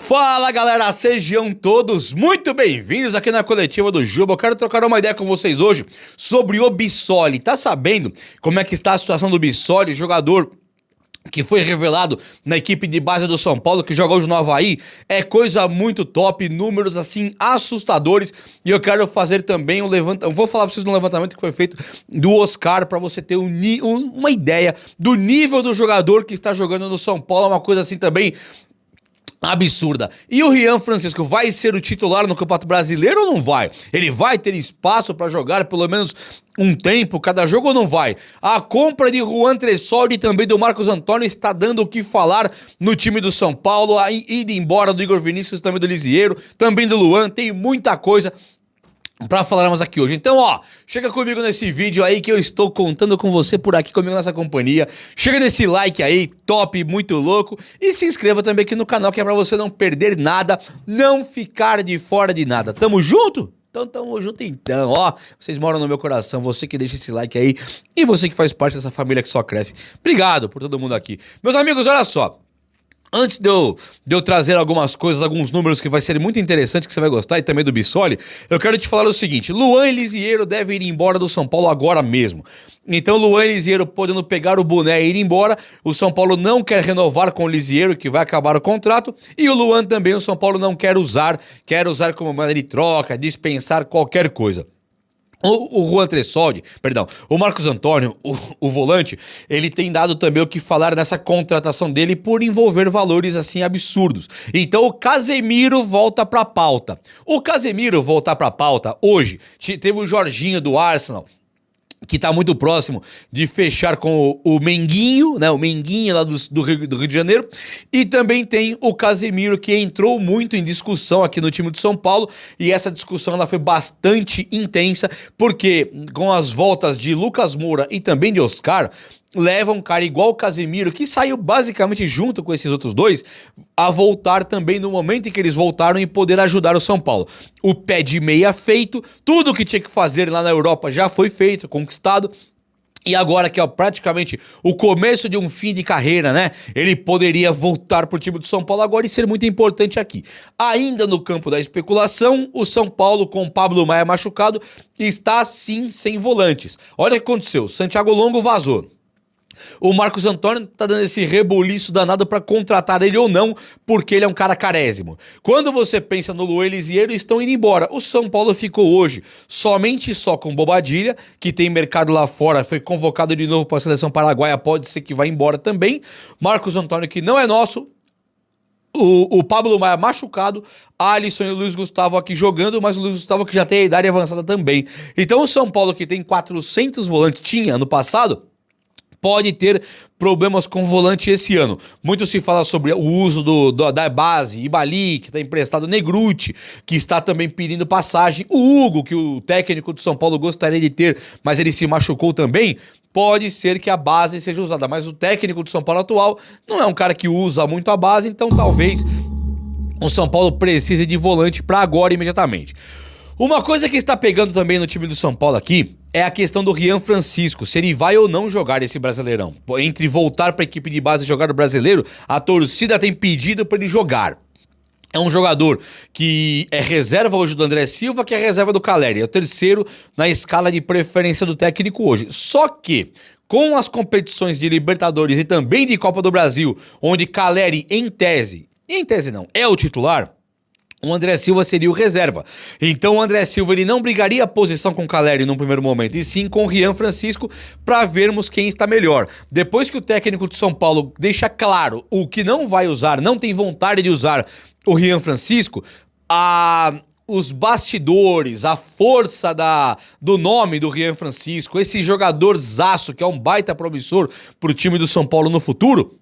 Fala galera, sejam todos muito bem-vindos aqui na coletiva do Juba. Eu quero trocar uma ideia com vocês hoje sobre o Bissoli. Tá sabendo como é que está a situação do Bissoli, jogador que foi revelado na equipe de base do São Paulo, que jogou hoje no Avaí? É coisa muito top, números assim assustadores. E eu quero fazer também vou falar pra vocês do levantamento que foi feito do Oscar, pra você ter uma ideia do nível do jogador que está jogando no São Paulo. É uma coisa assim também absurda. E o Rian Francisco vai ser o titular no Campeonato Brasileiro ou não vai? Ele vai ter espaço para jogar pelo menos um tempo cada jogo ou não vai? A compra de Juan Tressoldi e também do Marcos Antônio está dando o que falar no time do São Paulo. A ida embora do Igor Vinícius, também do Lisieiro, também do Luan. Tem muita coisa pra falarmos aqui hoje. Então, chega comigo nesse vídeo aí que eu estou contando com você por aqui, comigo nessa companhia. Chega nesse like aí, top, muito louco. E se inscreva também aqui no canal, que é pra você não perder nada, não ficar de fora de nada. Tamo junto? Então, tamo junto então, vocês moram no meu coração, você que deixa esse like aí e você que faz parte dessa família que só cresce. Obrigado por todo mundo aqui. Meus amigos, olha só. Antes de eu trazer algumas coisas, alguns números que vai ser muito interessante, que você vai gostar, e também do Bissoli, eu quero te falar o seguinte: Luan e Lisieiro devem ir embora do São Paulo agora mesmo. Então, Luan e Lisieiro podendo pegar o boné e ir embora. O São Paulo não quer renovar com o Lisieiro, que vai acabar o contrato. E o Luan também, o São Paulo não quer usar como moeda de troca, dispensar qualquer coisa. O Juan Tressoldi, o Marcos Antônio, o volante, ele tem dado também o que falar nessa contratação dele por envolver valores assim absurdos. Então o Casemiro volta pra pauta. O Casemiro voltar pra pauta hoje, teve o Jorginho do Arsenal, que tá muito próximo de fechar com o Menguinho, né? O Menguinho lá do Rio de Janeiro. E também tem o Casemiro, que entrou muito em discussão aqui no time de São Paulo. E essa discussão ela foi bastante intensa, porque com as voltas de Lucas Moura e também de Oscar, leva um cara igual o Casemiro, que saiu basicamente junto com esses outros dois, a voltar também no momento em que eles voltaram e poder ajudar o São Paulo. O pé de meia feito, tudo o que tinha que fazer lá na Europa já foi feito, conquistado. E agora que é praticamente o começo de um fim de carreira, né? Ele poderia voltar pro time do São Paulo agora e ser muito importante aqui. Ainda no campo da especulação, o São Paulo com o Pablo Maia machucado está sim sem volantes. Olha o que aconteceu, Santiago Longo vazou. O Marcos Antônio tá dando esse rebuliço danado pra contratar ele ou não, porque ele é um cara carésimo. Quando você pensa no Luan e Lisieiro, estão indo embora. O São Paulo ficou hoje somente só com Bobadilha, que tem mercado lá fora, foi convocado de novo para a seleção paraguaia, pode ser que vá embora também. Marcos Antônio, que não é nosso. O Pablo Maia machucado, Alisson e o Luiz Gustavo aqui jogando, mas o Luiz Gustavo que já tem a idade avançada também. Então o São Paulo, que tem 400 volantes, tinha ano passado, pode ter problemas com volante esse ano. Muito se fala sobre o uso da base, Ibali, que está emprestado, Negruti, que está também pedindo passagem, o Hugo, que o técnico do São Paulo gostaria de ter, mas ele se machucou também. Pode ser que a base seja usada, mas o técnico do São Paulo atual não é um cara que usa muito a base, então talvez o São Paulo precise de volante para agora, imediatamente. Uma coisa que está pegando também no time do São Paulo aqui é a questão do Rian Francisco, se ele vai ou não jogar esse Brasileirão. Entre voltar para a equipe de base e jogar o Brasileiro, a torcida tem pedido para ele jogar. É um jogador que é reserva hoje do André Silva, que é reserva do Caleri. É o terceiro na escala de preferência do técnico hoje. Só que com as competições de Libertadores e também de Copa do Brasil, onde Caleri, em tese não, é o titular, o André Silva seria o reserva. Então o André Silva ele não brigaria a posição com o Caleri num primeiro momento, e sim com o Rian Francisco, para vermos quem está melhor. Depois que o técnico de São Paulo deixa claro o que não vai usar, não tem vontade de usar o Rian Francisco, os bastidores, a força do nome do Rian Francisco, esse jogadorzaço que é um baita promissor pro time do São Paulo no futuro,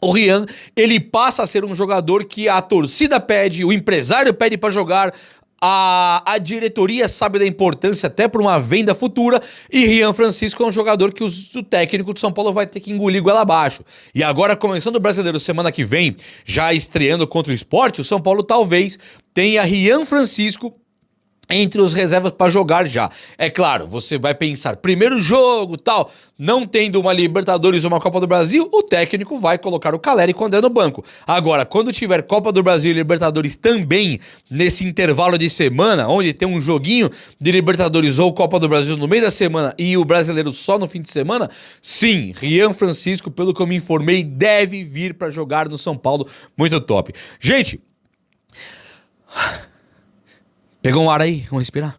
o Rian, ele passa a ser um jogador que a torcida pede, o empresário pede para jogar, a diretoria sabe da importância até para uma venda futura, e Rian Francisco é um jogador que o técnico de São Paulo vai ter que engolir goela abaixo. E agora, começando o Brasileiro semana que vem, já estreando contra o Sport, o São Paulo talvez tenha Rian Francisco entre os reservas para jogar já. É claro, você vai pensar, primeiro jogo, tal, não tendo uma Libertadores ou uma Copa do Brasil, o técnico vai colocar o Caleri com o André no banco. Agora, quando tiver Copa do Brasil e Libertadores também nesse intervalo de semana, onde tem um joguinho de Libertadores ou Copa do Brasil no meio da semana e o brasileiro só no fim de semana, sim, Rian Francisco, pelo que eu me informei, deve vir para jogar no São Paulo. Muito top. Gente, pegou um ar aí? Vamos respirar?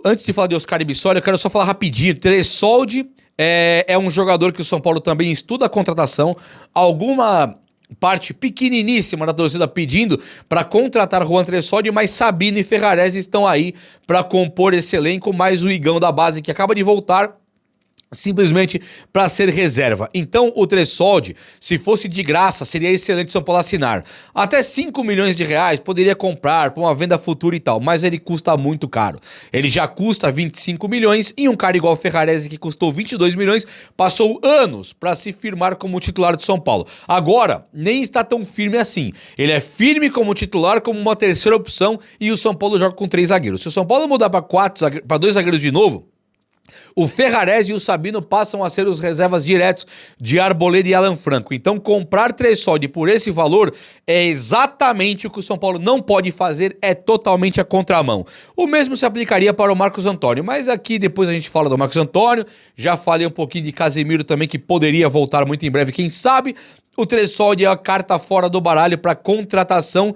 Antes de falar de Oscar e Bissoli, eu quero só falar rapidinho. Tressoldi é um jogador que o São Paulo também estuda a contratação. Alguma parte pequeniníssima da torcida pedindo para contratar Juan Tressoldi, mas Sabino e Ferrarese estão aí para compor esse elenco, mais o Igão da base que acaba de voltar, simplesmente para ser reserva. Então o Tressoldi, se fosse de graça, seria excelente o São Paulo assinar. Até 5 milhões de reais poderia comprar para uma venda futura e tal, mas ele custa muito caro. Ele já custa 25 milhões e um cara igual o Ferrarese que custou 22 milhões passou anos para se firmar como titular de São Paulo. Agora, nem está tão firme assim. Ele é firme como titular, como uma terceira opção e o São Paulo joga com 3 zagueiros. Se o São Paulo mudar para 2 zagueiros de novo, o Ferrarese e o Sabino passam a ser os reservas diretos de Arboleda e Alan Franco. Então comprar Tressoldi por esse valor é exatamente o que o São Paulo não pode fazer, é totalmente a contramão. O mesmo se aplicaria para o Marcos Antônio, mas aqui depois a gente fala do Marcos Antônio, já falei um pouquinho de Casemiro também, que poderia voltar muito em breve, quem sabe. O Tressoldi é a carta fora do baralho para contratação,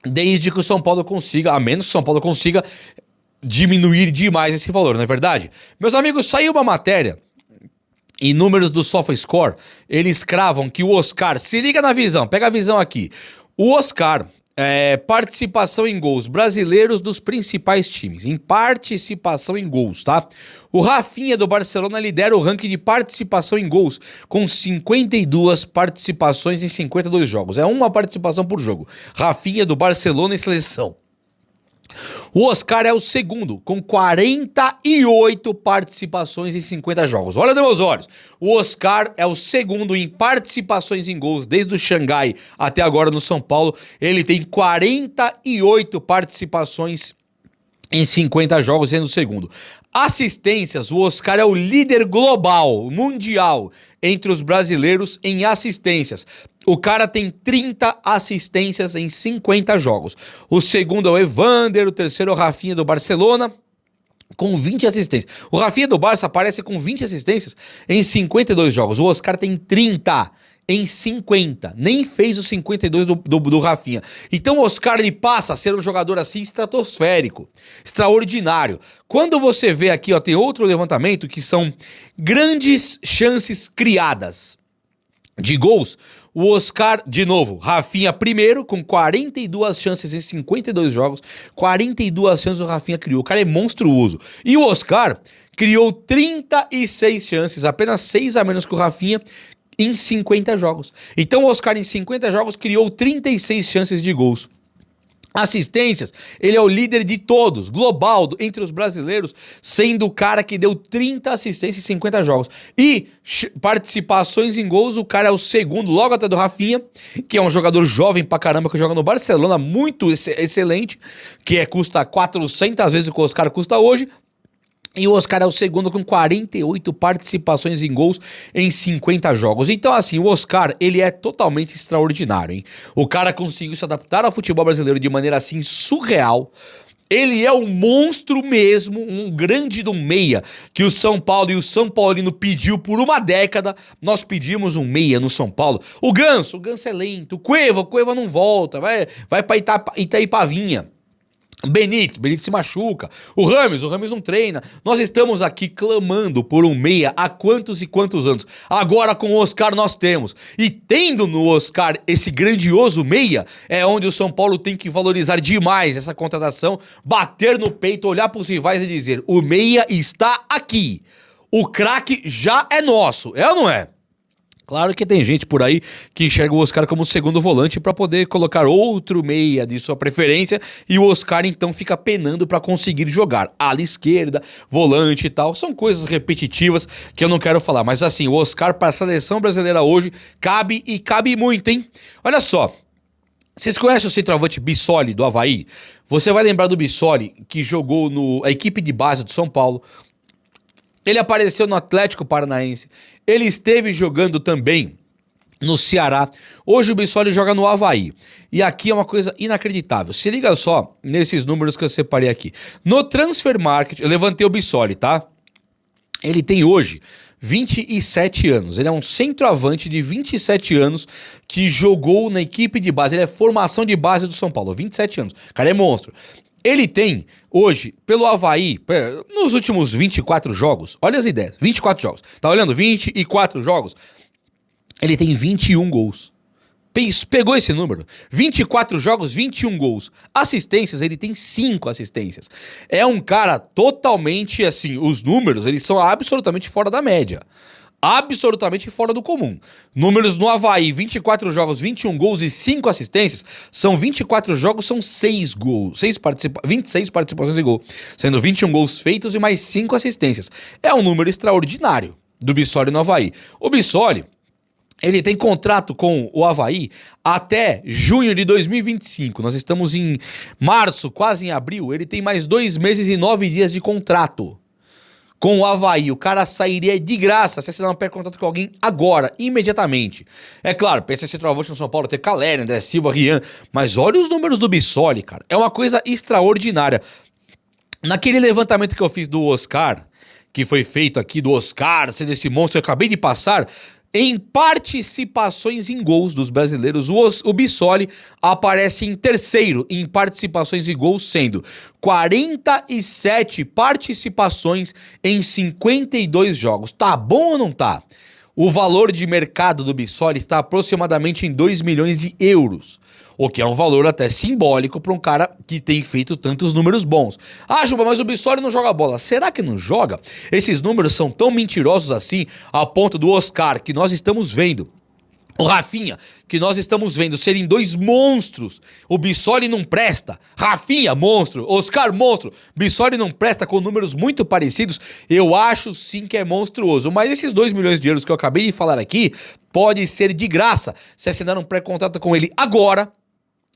desde que o São Paulo consiga, a menos que o São Paulo consiga diminuir demais esse valor, não é verdade? Meus amigos, saiu uma matéria em números do SofaScore, eles cravam que o Oscar, se liga na visão, pega a visão aqui, o Oscar, participação em gols brasileiros dos principais times, em participação em gols, tá? O Rafinha do Barcelona lidera o ranking de participação em gols, com 52 participações em 52 jogos, é uma participação por jogo. Rafinha do Barcelona em seleção. O Oscar é o segundo, com 48 participações em 50 jogos. Olha, meus olhos, o Oscar é o segundo em participações em gols, desde o Xangai até agora no São Paulo. Ele tem 48 participações em 50 jogos, sendo o segundo. Assistências, o Oscar é o líder global, mundial, entre os brasileiros em assistências. O cara tem 30 assistências em 50 jogos. O segundo é o Evander, o terceiro é o Rafinha do Barcelona, com 20 assistências. O Rafinha do Barça aparece com 20 assistências em 52 jogos. O Oscar tem 30 em 50. Nem fez os 52 do Rafinha. Então o Oscar ele passa a ser um jogador assim estratosférico, extraordinário. Quando você vê aqui, ó, tem outro levantamento que são grandes chances criadas de gols. O Oscar, de novo, Rafinha primeiro, com 42 chances em 52 jogos. 42 chances o Rafinha criou. O cara é monstruoso. E o Oscar criou 36 chances, apenas 6 a menos que o Rafinha, em 50 jogos. Então o Oscar, em 50 jogos, criou 36 chances de gols. Assistências, ele é o líder de todos, global, entre os brasileiros, sendo o cara que deu 30 assistências em 50 jogos. E participações em gols, o cara é o segundo, logo até do Rafinha, que é um jogador jovem pra caramba, que joga no Barcelona, muito excelente, que custa 400 vezes o que o Oscar custa hoje. E o Oscar é o segundo com 48 participações em gols em 50 jogos. Então, assim, o Oscar, ele é totalmente extraordinário, hein? O cara conseguiu se adaptar ao futebol brasileiro de maneira, assim, surreal. Ele é um monstro mesmo, um grande do meia, que o São Paulo e o São Paulino pediu por uma década. Nós pedimos um meia no São Paulo. O Ganso é lento. O Cueva não volta, vai pra Itaipavinha. Benítez se machuca, o Rames não treina. Nós estamos aqui clamando por um meia há quantos e quantos anos. Agora com o Oscar nós temos. E tendo no Oscar esse grandioso meia, é onde o São Paulo tem que valorizar demais essa contratação, bater no peito, olhar para os rivais e dizer: o meia está aqui, o craque já é nosso, é ou não é? Claro que tem gente por aí que enxerga o Oscar como segundo volante para poder colocar outro meia de sua preferência e o Oscar então fica penando para conseguir jogar ala esquerda, volante e tal. São coisas repetitivas que eu não quero falar, mas assim, o Oscar para a seleção brasileira hoje cabe e cabe muito, hein? Olha só, Vocês conhecem o centroavante Bissoli do Avaí? Você vai lembrar do Bissoli, que jogou na equipe de base do São Paulo. Ele apareceu no Atlético Paranaense. Ele esteve jogando também no Ceará. Hoje o Bissoli joga no Avaí. E aqui é uma coisa inacreditável. Se liga só nesses números que eu separei aqui. No Transfer Market, eu levantei o Bissoli, tá? Ele tem hoje 27 anos. Ele é um centroavante de 27 anos que jogou na equipe de base. Ele é formação de base do São Paulo. 27 anos. O cara é monstro. Ele tem, hoje, pelo Avaí, nos últimos 24 jogos, olha as ideias, 24 jogos. Tá olhando? 24 jogos. Ele tem 21 gols. Pegou esse número. 24 jogos, 21 gols. Assistências, ele tem 5 assistências. É um cara totalmente, assim, os números, eles são absolutamente fora da média. Absolutamente fora do comum. Números no Avaí, 24 jogos, 21 gols e 5 assistências. São 24 jogos, são 6 gols. 26 participações de gol. Sendo 21 gols feitos e mais 5 assistências. É um número extraordinário do Bissoli no Avaí. O Bissoli, ele tem contrato com o Avaí até junho de 2025. Nós estamos em março, quase em abril. Ele tem mais 2 meses e 9 dias de contrato com o Avaí. O cara sairia de graça se assinar um pré-contrato com alguém agora, imediatamente. É claro, pensa em centroavante no São Paulo, ter Caleri, André Silva, Rian. Mas olha os números do Bissoli, cara. É uma coisa extraordinária. Naquele levantamento que eu fiz do Oscar, que foi feito aqui do Oscar, sendo esse monstro que eu acabei de passar, em participações em gols dos brasileiros, o Bissoli aparece em terceiro em participações em gols, sendo 47 participações em 52 jogos. Tá bom ou não tá? O valor de mercado do Bissoli está aproximadamente em 2 milhões de euros. O que é um valor até simbólico para um cara que tem feito tantos números bons. Ah, Juba, mas o Bissoli não joga bola. Será que não joga? Esses números são tão mentirosos assim, a ponto do Oscar, que nós estamos vendo, o Rafinha, que nós estamos vendo serem 2 monstros. O Bissoli não presta. Rafinha, monstro. Oscar, monstro. Bissoli não presta, com números muito parecidos. Eu acho sim que é monstruoso. Mas esses 2 milhões de euros que eu acabei de falar aqui, pode ser de graça se assinar um pré-contrato com ele agora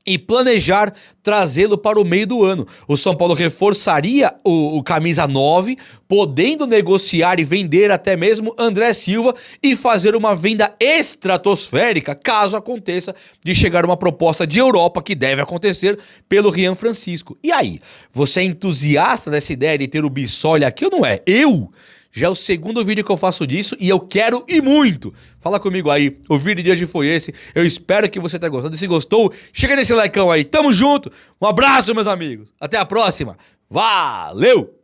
e planejar trazê-lo para o meio do ano. O São Paulo reforçaria o camisa 9, podendo negociar e vender até mesmo André Silva e fazer uma venda estratosférica, caso aconteça de chegar uma proposta de Europa, que deve acontecer, pelo Rian Francisco. E aí, você é entusiasta dessa ideia de ter o Bissoli aqui ou não é? Já é o segundo vídeo que eu faço disso e eu quero e muito. Fala comigo aí, o vídeo de hoje foi esse. Eu espero que você tenha gostado. E se gostou, chega nesse likeão aí. Tamo junto. Um abraço, meus amigos. Até a próxima. Valeu!